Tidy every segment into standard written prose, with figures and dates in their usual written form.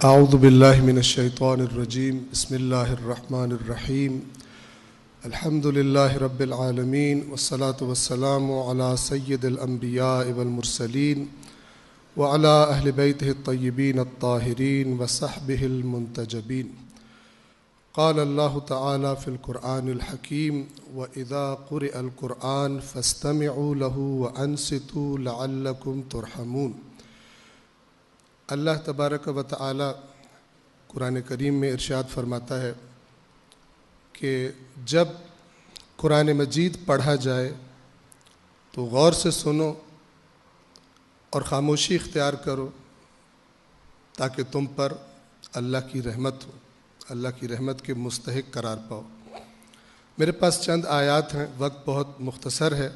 اعوذ باللہ من الشیطان الرجیم بسم اللہ الرحمن الرحیم الحمد للہ رب العالمین والصلاة والسلام علی سید الانبیاء والمرسلین وعلی اہل بیتہ الطیبین الطاہرین وصحبہ المنتجبین قال اللہ تعالی فی القرآن الحکیم وَإِذَا قُرِئَ الْقُرْآنُ فَاسْتَمِعُوا لَهُ وَأَنصِتُوا لَعَلَّكُمْ تُرْحَمُونَ۔ اللہ تبارک و تعالی قرآن کریم میں ارشاد فرماتا ہے کہ جب قرآن مجید پڑھا جائے تو غور سے سنو اور خاموشی اختیار کرو تاکہ تم پر اللہ کی رحمت ہو، اللہ کی رحمت کے مستحق قرار پاؤ۔ میرے پاس چند آیات ہیں، وقت بہت مختصر ہے،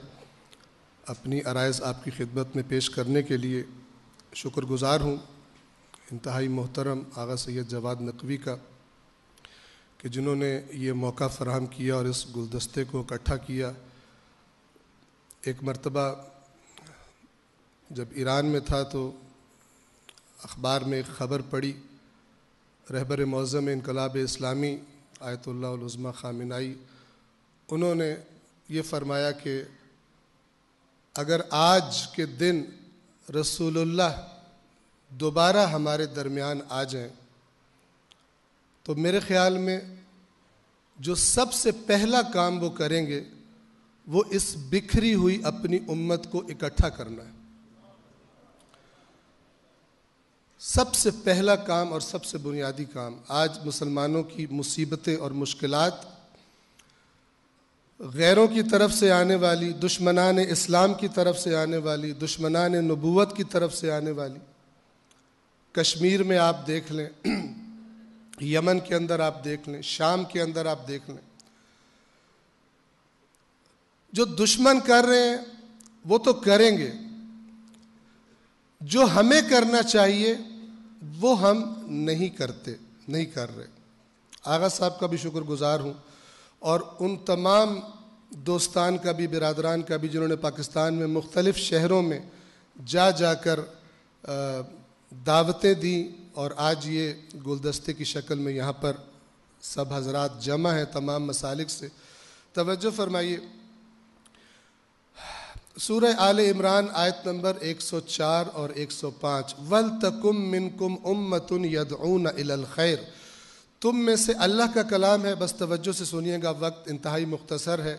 اپنی عرائض آپ کی خدمت میں پیش کرنے کے لیے شکر گزار ہوں انتہائی محترم آغا سید جواد نقوی کا کہ جنہوں نے یہ موقع فراہم کیا اور اس گلدستے کو اکٹھا کیا۔ ایک مرتبہ جب ایران میں تھا تو اخبار میں ایک خبر پڑھی، رہبر معظم انقلاب اسلامی آیت اللہ العظمیٰ خامنائی، انہوں نے یہ فرمایا کہ اگر آج کے دن رسول اللہ دوبارہ ہمارے درمیان آ جائیں تو میرے خیال میں جو سب سے پہلا کام وہ کریں گے وہ اس بکھری ہوئی اپنی امت کو اکٹھا کرنا ہے۔ سب سے پہلا کام اور سب سے بنیادی کام آج مسلمانوں کی مصیبتیں اور مشکلات غیروں کی طرف سے آنے والی، دشمنان اسلام کی طرف سے آنے والی، دشمنان نبوت کی طرف سے آنے والی، کشمیر میں آپ دیکھ لیں، یمن کے اندر آپ دیکھ لیں، شام کے اندر آپ دیکھ لیں، جو دشمن کر رہے ہیں وہ تو کریں گے، جو ہمیں کرنا چاہیے وہ ہم نہیں کر رہے۔ آغا صاحب کا بھی شکر گزار ہوں اور ان تمام دوستان کا بھی، برادران کا بھی جنہوں نے پاکستان میں مختلف شہروں میں جا کر دعوتیں دیں اور آج یہ گلدستے کی شکل میں یہاں پر سب حضرات جمع ہیں تمام مسالک سے۔ توجہ فرمائیے، سورہ آل عمران آیت نمبر 104 اور 105 وَلْتَكُمْ مِنْكُمْ أُمَّةٌ يَدْعُونَ إِلَى الْخَيْرِ، تم میں سے، اللہ کا کلام ہے، بس توجہ سے سنیے گا، وقت انتہائی مختصر ہے،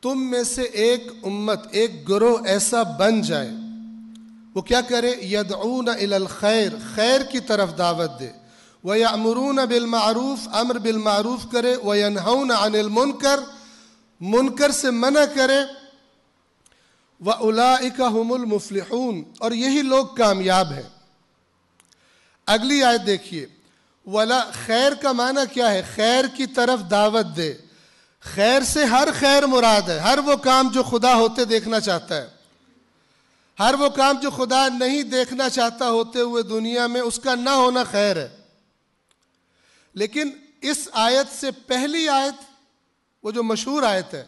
تم میں سے ایک امت، ایک گروہ ایسا بن جائے، وہ کیا کرے؟ یدعون الی الخیر، خیر کی طرف دعوت دے، ویأمرون بالمعروف، امر بالمعروف کرے، وینہون عن المنکر، منکر سے منع کرے، وَأُولَئِكَ هُمُ الْمُفْلِحُونَ، اور یہی لوگ کامیاب ہیں۔ اگلی آیت دیکھیے، خیر کا معنی کیا ہے؟ خیر کی طرف دعوت دے، خیر سے ہر خیر مراد ہے، ہر وہ کام جو خدا ہوتے دیکھنا چاہتا ہے، ہر وہ کام جو خدا نہیں دیکھنا چاہتا ہوتے ہوئے دنیا میں، اس کا نہ ہونا خیر ہے۔ لیکن اس آیت سے پہلی آیت، وہ جو مشہور آیت ہے،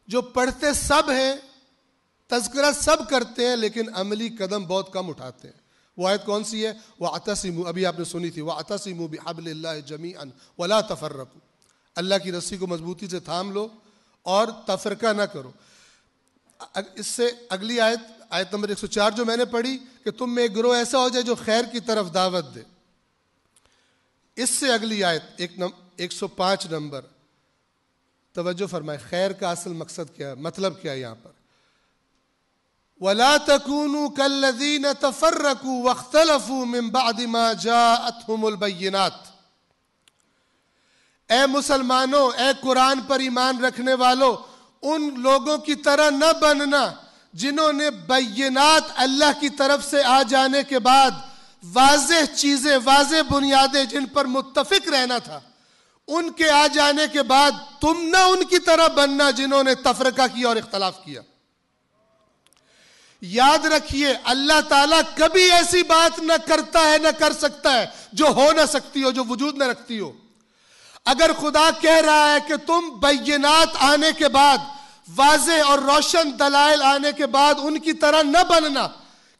جو پڑھتے سب ہیں، تذکرہ سب کرتے ہیں لیکن عملی قدم بہت کم اٹھاتے ہیں، وہ آیت کون سی ہے؟ وَاعْتَصِمُوا، ابھی آپ نے سنی تھی، وَاعْتَصِمُوا بِحَبْلِ اللَّهِ جَمِيعًا وَلَا تَفَرَّقُوا، اللہ کی رسی کو مضبوطی سے تھام لو اور تفرقہ نہ کرو۔ اس سے اگلی آیت نمبر 104 جو میں نے پڑھی کہ تم میں ایک گروہ ایسا ہو جائے جو خیر کی طرف دعوت دے، اس سے اگلی آیت 105 نمبر، توجہ فرمائے، خیر کا اصل مقصد کیا ہے، مطلب کیا ہے یہاں پر؟ وَلَا تَكُونُوا كَالَّذِينَ تَفَرَّقُوا وَاخْتَلَفُوا مِن بَعْدِ مَا جَاءَتْهُمُ الْبَيِّنَاتُ، اے مسلمانوں، اے قرآن پر ایمان رکھنے والوں، ان لوگوں کی طرح نہ بننا جنہوں نے بینات اللہ کی طرف سے آ جانے کے بعد، واضح چیزیں، واضح بنیادیں جن پر متفق رہنا تھا، ان کے آ جانے کے بعد تم نہ ان کی طرح بننا جنہوں نے تفرقہ کیا اور اختلاف کیا۔ یاد رکھیے، اللہ تعالیٰ کبھی ایسی بات نہ کرتا ہے، نہ کر سکتا ہے جو ہو نہ سکتی ہو، جو وجود نہ رکھتی ہو۔ اگر خدا کہہ رہا ہے کہ تم بینات آنے کے بعد، واضح اور روشن دلائل آنے کے بعد ان کی طرح نہ بننا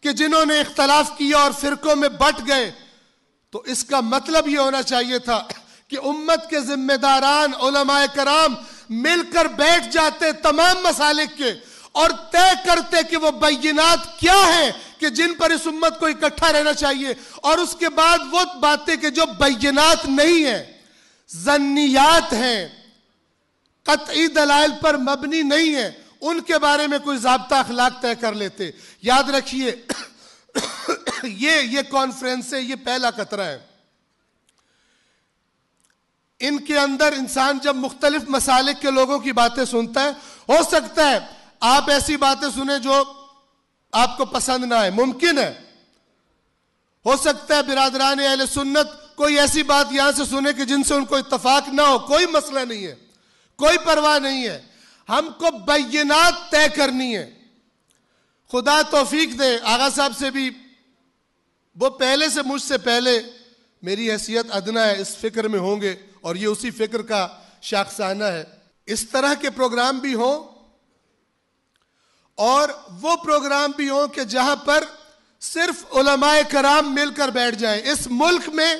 کہ جنہوں نے اختلاف کیا اور فرقوں میں بٹ گئے، تو اس کا مطلب یہ ہونا چاہیے تھا کہ امت کے ذمہ داران علماء کرام مل کر بیٹھ جاتے تمام مسالک کے اور طے کرتے کہ وہ بینات کیا ہیں کہ جن پر اس امت کو اکٹھا رہنا چاہیے، اور اس کے بعد وہ باتیں کہ جو بینات نہیں ہیں، ظنیات ہیں، قطعی دلائل پر مبنی نہیں ہیں، ان کے بارے میں کوئی ضابطہ اخلاق طے کر لیتے۔ یاد رکھیے یہ کانفرنس ہے، یہ پہلا قطرہ ہے۔ ان کے اندر انسان جب مختلف مسالک کے لوگوں کی باتیں سنتا ہے، ہو سکتا ہے آپ ایسی باتیں سنیں جو آپ کو پسند نہ آئے، ممکن ہے۔ ہو سکتا ہے برادران اہل سنت کوئی ایسی بات یہاں سے سنے کہ جن سے ان کو اتفاق نہ ہو، کوئی مسئلہ نہیں ہے، کوئی پرواہ نہیں ہے۔ ہم کو بینات طے کرنی ہے۔ خدا توفیق دے، آغا صاحب سے بھی وہ پہلے سے مجھ سے پہلے، میری حیثیت ادنا ہے، اس فکر میں ہوں گے، اور یہ اسی فکر کا شاخسانہ ہے۔ اس طرح کے پروگرام بھی ہوں، اور وہ پروگرام بھی ہوں کہ جہاں پر صرف علماء کرام مل کر بیٹھ جائیں۔ اس ملک میں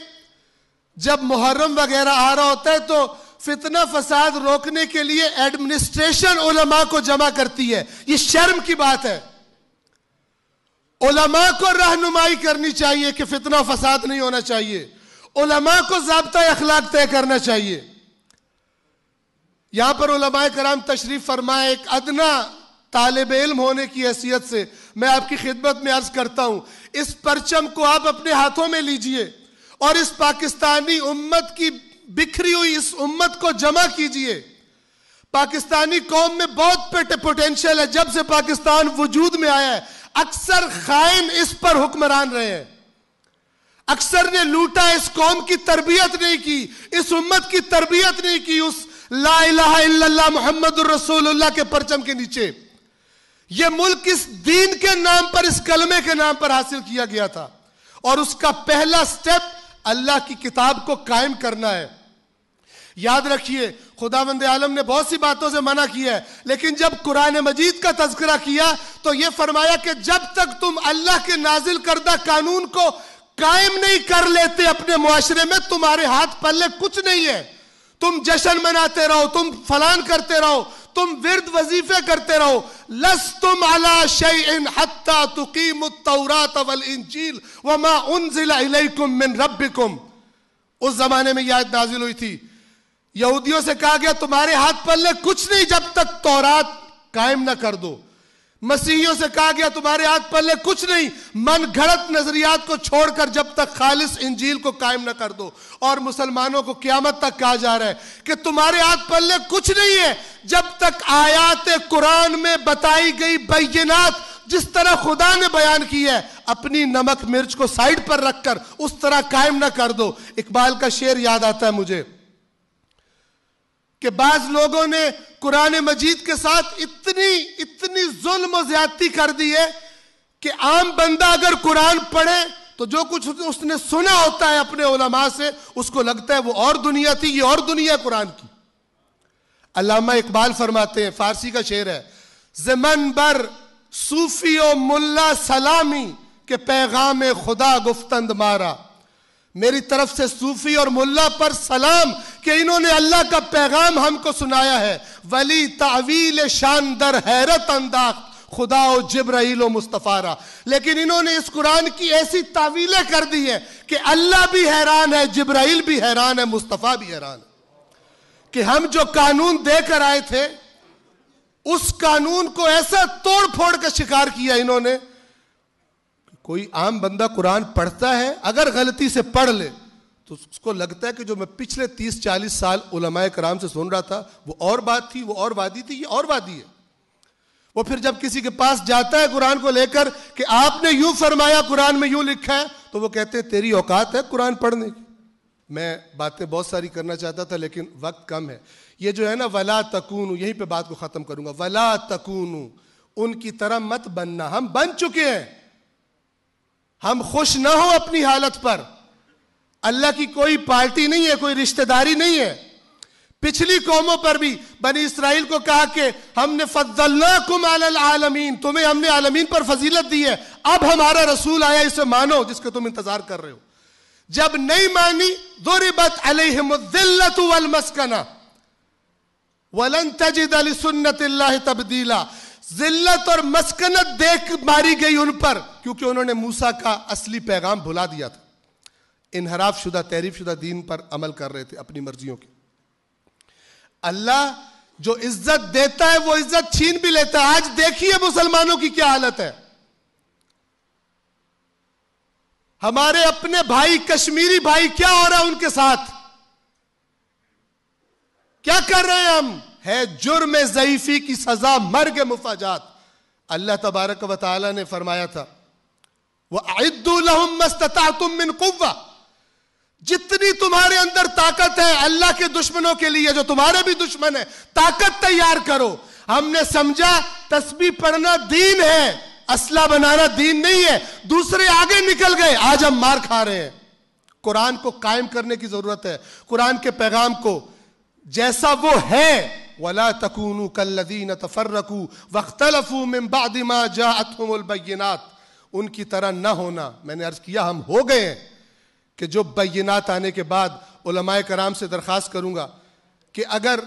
جب محرم وغیرہ آ رہا ہوتا ہے تو فتنہ فساد روکنے کے لیے ایڈمنسٹریشن علماء کو جمع کرتی ہے، یہ شرم کی بات ہے۔ علماء کو رہنمائی کرنی چاہیے کہ فتنہ فساد نہیں ہونا چاہیے، علماء کو ضابطہ اخلاق طے کرنا چاہیے۔ یہاں پر علماء کرام تشریف فرمائے، ایک ادنا طالب علم ہونے کی حیثیت سے میں آپ کی خدمت میں عرض کرتا ہوں، اس پرچم کو آپ اپنے ہاتھوں میں لیجئے اور اس پاکستانی امت کی بکھری ہوئی اس امت کو جمع کیجئے۔ پاکستانی قوم میں بہت پوٹینشل ہے، جب سے پاکستان وجود میں آیا ہے اکثر خائن اس پر حکمران رہے ہیں، اکثر نے لوٹا، اس قوم کی تربیت نہیں کی، اس امت کی تربیت نہیں کی اس لا الہ الا اللہ محمد الرسول اللہ کے پرچم کے نیچے۔ یہ ملک اس دین کے نام پر، اس کلمے کے نام پر حاصل کیا گیا تھا، اور اس کا پہلا سٹیپ اللہ کی کتاب کو قائم کرنا ہے۔ یاد رکھیے خداوند عالم نے بہت سی باتوں سے منع کیا ہے، لیکن جب قرآن مجید کا تذکرہ کیا تو یہ فرمایا کہ جب تک تم اللہ کے نازل کردہ قانون کو قائم نہیں کر لیتے اپنے معاشرے میں، تمہارے ہاتھ پلے کچھ نہیں ہے۔ تم جشن مناتے رہو، تم فلان کرتے رہو، تم ورد وظیفے کرتے رہو، لستم علی شیء حتی تقیموا التوراۃ والانجیل وما انزل الیکم من ربکم۔ اس زمانے میں یہ آیت نازل ہوئی تھی، یہودیوں سے کہا گیا تمہارے ہاتھ پلے کچھ نہیں جب تک تورات قائم نہ کر دو۔ مسیحیوں سے کہا گیا تمہارے ہاتھ پلے کچھ نہیں من گھڑت نظریات کو چھوڑ کر جب تک خالص انجیل کو قائم نہ کر دو۔ اور مسلمانوں کو قیامت تک کہا جا رہا ہے کہ تمہارے ہاتھ پلے کچھ نہیں ہے جب تک آیات قرآن میں بتائی گئی بینات جس طرح خدا نے بیان کی ہے اپنی نمک مرچ کو سائیڈ پر رکھ کر اس طرح قائم نہ کر دو۔ اقبال کا شعر یاد آتا ہے مجھے کہ بعض لوگوں نے قرآن مجید کے ساتھ اتنی ظلم و زیادتی کر دی ہے کہ عام بندہ اگر قرآن پڑھے تو جو کچھ اس نے سنا ہوتا ہے اپنے علماء سے اس کو لگتا ہے وہ اور دنیا تھی، یہ اور دنیا قرآن کی۔ علامہ اقبال فرماتے ہیں، فارسی کا شعر ہے، زمن بر صوفی و ملا سلامی کہ پیغام خدا گفتند مارا۔ میری طرف سے صوفی اور ملا پر سلام کہ انہوں نے اللہ کا پیغام ہم کو سنایا ہے۔ ولی تعویل شان در حیرت انداخت خدا و جبرائیل و مصطفیٰ را۔ لیکن انہوں نے اس قرآن کی ایسی تعویلیں کر دی ہے کہ اللہ بھی حیران ہے، جبرائیل بھی حیران ہے، مصطفیٰ بھی حیران ہے کہ ہم جو قانون دے کر آئے تھے اس قانون کو ایسا توڑ پھوڑ کا شکار کیا انہوں نے۔ کوئی عام بندہ قرآن پڑھتا ہے اگر غلطی سے پڑھ لے تو اس کو لگتا ہے کہ جو میں پچھلے 30-40 سال علماء کرام سے سن رہا تھا وہ اور بات تھی، وہ اور وادی تھی، یہ اور وادی ہے۔ وہ پھر جب کسی کے پاس جاتا ہے قرآن کو لے کر کہ آپ نے یوں فرمایا، قرآن میں یوں لکھا ہے، تو وہ کہتے ہیں تیری اوقات ہے قرآن پڑھنے کی۔ میں باتیں بہت ساری کرنا چاہتا تھا لیکن وقت کم ہے۔ یہ جو ہے نا ولا تکونوا، یہیں پہ بات کو ختم کروں گا۔ ولا تکونوا، ان کی طرح مت بننا، ہم بن چکے ہیں۔ ہم خوش نہ ہو اپنی حالت پر، اللہ کی کوئی پارٹی نہیں ہے، کوئی رشتہ داری نہیں ہے۔ پچھلی قوموں پر بھی بنی اسرائیل کو کہا کہ ہم نے فضلناکم علی العالمین، تمہیں ہم نے عالمین پر فضیلت دی ہے، اب ہمارا رسول آیا اسے مانو جس کا تم انتظار کر رہے ہو۔ جب نہیں مانی ضربت علیہم الذلۃ والمسکنہ ولن تجد لسنت اللہ تبدیلا، ذلت اور مسکنت دیکھ ماری گئی ان پر، کیونکہ انہوں نے موسیٰ کا اصلی پیغام بھلا دیا تھا، انحراف شدہ تحریف شدہ دین پر عمل کر رہے تھے اپنی مرضیوں کی۔ اللہ جو عزت دیتا ہے وہ عزت چھین بھی لیتا ہے۔ آج دیکھیے مسلمانوں کی کیا حالت ہے، ہمارے اپنے بھائی کشمیری بھائی کیا ہو رہا ہے ان کے ساتھ، کیا کر رہے ہیں ہم؟ ہے جرم ضعیفی کی سزا مرگ مفاجات۔ اللہ تبارک و تعالی نے فرمایا تھا وَأَعِدُّوا لَهُم مَّا اسْتَطَعْتُم مِّن قُوَّةٍ، جتنی تمہارے اندر طاقت ہے اللہ کے دشمنوں کے لیے جو تمہارے بھی دشمن ہیں، طاقت تیار کرو۔ ہم نے سمجھا تسبیح پڑھنا دین ہے، اسلحہ بنانا دین نہیں ہے، دوسرے آگے نکل گئے، آج ہم مار کھا رہے ہیں۔ قرآن کو قائم کرنے کی ضرورت ہے، قرآن کے پیغام کو جیسا وہ ہے، وَلَا تَكُونُوا كَالَّذِينَ تَفَرَّقُوا وَاخْتَلَفُوا مِن بَعْدِ مَا جَاءَتْهُمُ الْبَيِّنَاتُ، ان کی طرح نہ ہونا۔ میں نے عرض کیا ہم ہو گئے ہیں کہ جو بینات آنے کے بعد علماء کرام سے درخواست کروں گا کہ اگر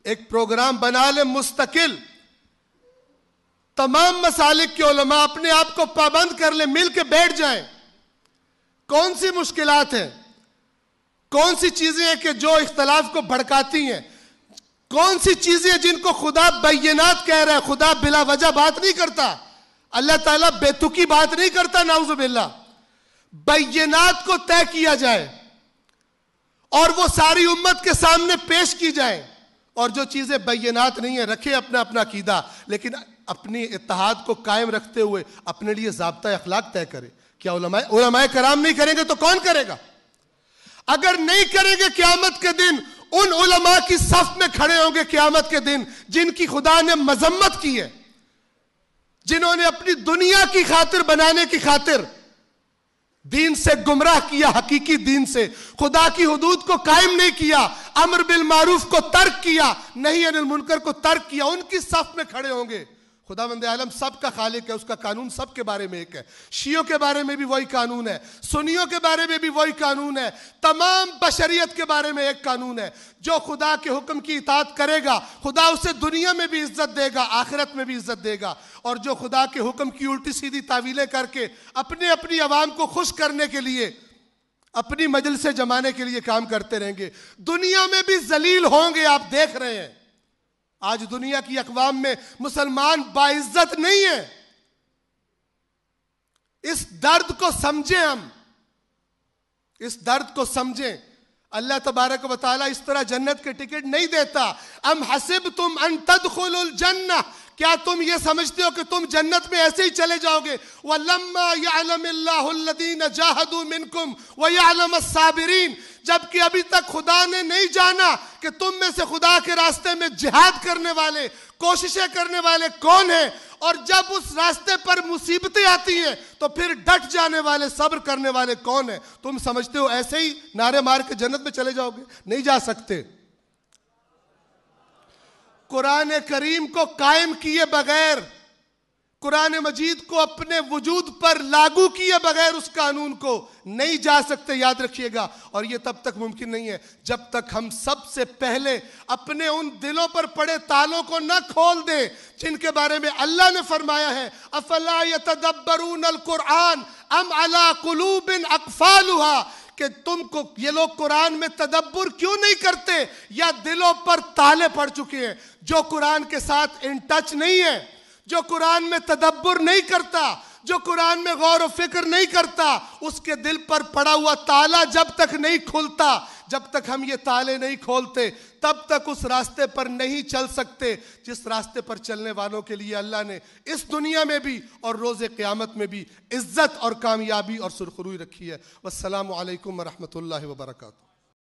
ایک پروگرام بنا لیں مستقل، تمام مسالک کے علماء اپنے آپ کو پابند کر لیں، مل کے بیٹھ جائیں، کون سی مشکلات ہیں، کون سی چیزیں ہیں کہ جو اختلاف کو بھڑکاتی ہیں، کون سی چیزیں ہیں جن کو خدا بینات کہہ رہا ہے۔ خدا بلا وجہ بات نہیں کرتا، اللہ تعالیٰ بے تکی بات نہیں کرتا، نعوذ باللہ۔ بینات کو طے کیا جائے اور وہ ساری امت کے سامنے پیش کی جائیں، اور جو چیزیں بینات نہیں ہیں رکھے اپنا اپنا عقیدہ، لیکن اپنی اتحاد کو قائم رکھتے ہوئے اپنے لیے ضابطہ اخلاق طے کرے۔ کیا علماء کرام نہیں کریں گے تو کون کرے گا؟ اگر نہیں کریں گے قیامت کے دن ان علماء کی صف میں کھڑے ہوں گے قیامت کے دن جن کی خدا نے مذمت کی ہے، جنہوں نے اپنی دنیا کی خاطر بنانے کی خاطر دین سے گمراہ کیا، حقیقی دین سے خدا کی حدود کو قائم نہیں کیا، امر بالمعروف کو ترک کیا، نہی عن المنکر کو ترک کیا، ان کی صف میں کھڑے ہوں گے۔ خداوند عالم سب کا خالق ہے، اس کا قانون سب کے بارے میں ایک ہے، شیعوں کے بارے میں بھی وہی قانون ہے، سنیوں کے بارے میں بھی وہی قانون ہے، تمام بشریت کے بارے میں ایک قانون ہے۔ جو خدا کے حکم کی اطاعت کرے گا خدا اسے دنیا میں بھی عزت دے گا، آخرت میں بھی عزت دے گا، اور جو خدا کے حکم کی الٹی سیدھی تعویلیں کر کے اپنی عوام کو خوش کرنے کے لیے اپنی مجلسیں جمانے کے لیے کام کرتے رہیں گے، دنیا میں بھی ذلیل ہوں گے۔ آپ دیکھ رہے ہیں آج دنیا کی اقوام میں مسلمان باعزت نہیں ہے۔ اس درد کو سمجھیں، ہم اس درد کو سمجھیں۔ اللہ تبارک و تعالیٰ اس طرح جنت کے ٹکٹ نہیں دیتا۔ ام حسبتم ان تدخلوا الجنہ، کیا تم یہ سمجھتے ہو کہ تم جنت میں ایسے ہی چلے جاؤ گے؟ وَلَمَّا يَعْلَمِ اللَّهُ الَّذِينَ جَاهَدُوا مِنْكُمْ وَيَعْلَمَ الصَّابِرِينَ، جبکہ ابھی تک خدا نے نہیں جانا کہ تم میں سے خدا کے راستے میں جہاد کرنے والے، کوششیں کرنے والے کون ہیں، اور جب اس راستے پر مصیبتیں آتی ہیں تو پھر ڈٹ جانے والے، صبر کرنے والے کون ہیں؟ تم سمجھتے ہو ایسے ہی نعرے مار کے جنت میں چلے جاؤ گے؟ نہیں جا سکتے۔ قرآن کریم کو قائم کیے بغیر، قرآن مجید کو اپنے وجود پر لاگو کیے بغیر اس قانون کو نہیں جا سکتے، یاد رکھیے گا۔ اور یہ تب تک ممکن نہیں ہے جب تک ہم سب سے پہلے اپنے ان دلوں پر پڑے تالوں کو نہ کھول دیں جن کے بارے میں اللہ نے فرمایا ہے افلا یتدبرون القرآن ام علی قلوب اقفالها، کہ تم کو یہ لوگ قرآن میں تدبر کیوں نہیں کرتے، یا دلوں پر تالے پڑ چکے ہیں۔ جو قرآن کے ساتھ ان ٹچ نہیں ہے، جو قرآن میں تدبر نہیں کرتا، جو قرآن میں غور و فکر نہیں کرتا، اس کے دل پر پڑا ہوا تالا جب تک نہیں کھلتا، جب تک ہم یہ تالے نہیں کھولتے تب تک اس راستے پر نہیں چل سکتے جس راستے پر چلنے والوں کے لیے اللہ نے اس دنیا میں بھی اور روز قیامت میں بھی عزت اور کامیابی اور سرخروئی رکھی ہے۔ والسلام علیکم ورحمۃ اللہ وبرکاتہ۔